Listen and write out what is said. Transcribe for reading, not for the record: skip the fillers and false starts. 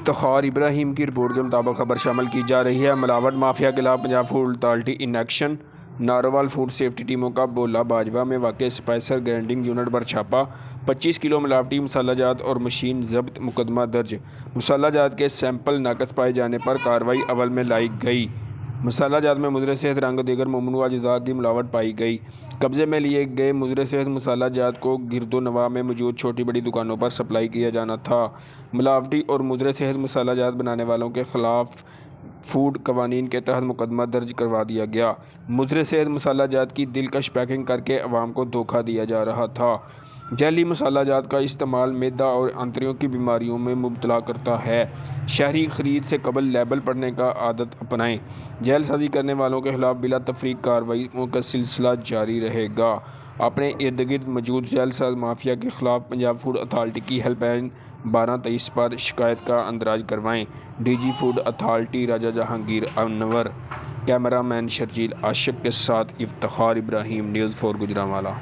इफ्तिखार इब्राहिम की रिपोर्ट के मुताबिक खबर शामिल की जा रही है। मिलावट माफिया के खिलाफ Punjab food authority in action. Narowal food safety टीमों का बोला बाजवा में वाक़ स्पाइसर ग्राइंडिंग यूनिट पर छापा। 25 किलो मिलावटी मसाला जात और मशीन जब्त, मुकदमा दर्ज। मसाला जात के सैंपल नाकस पाए जाने पर कार्रवाई अमल में लाई गई। मसाला जात में मुज़र सेहत रंग दीगर ममनू अज्जा की मिलावट पाई गई। कब्जे में लिए गए मुज़र सेहत मसाला जात को गिरदो नवाह में मौजूद छोटी बड़ी दुकानों पर सप्लाई किया जाना था। मिलावटी और मुज़र सेहत मसाला जात बनाने वालों के खिलाफ फूड कवानीन के तहत मुकदमा दर्ज करवा दिया गया। मुज़र सेहत मसाला जात की दिलकश पैकिंग करके अवाम को धोखा दिया जा रहा था। जैली मसाला जात का इस्तेमाल मैदा और आंतड़ियों की बीमारियों में मुब्तला करता है। शहरी खरीद से कबल लेबल पढ़ने का आदत अपनाएं। जेल साजी करने वालों के खिलाफ बिला तफरीक कार्रवाइयों का सिलसिला जारी रहेगा। अपने इर्द गिर्द मौजूद जेल साज माफिया के खिलाफ पंजाब फूड अथॉरिटी की हेल्पलाइन 1223 पर शिकायत का अंदराज करवाएं। डीजी फूड अथॉरिटी राजा जहांगीर अनवर। कैमरामैन शर्जील आशिक के साथ इफ्तिखार इब्राहिम, न्यूज़ 4 गुजरांवाला।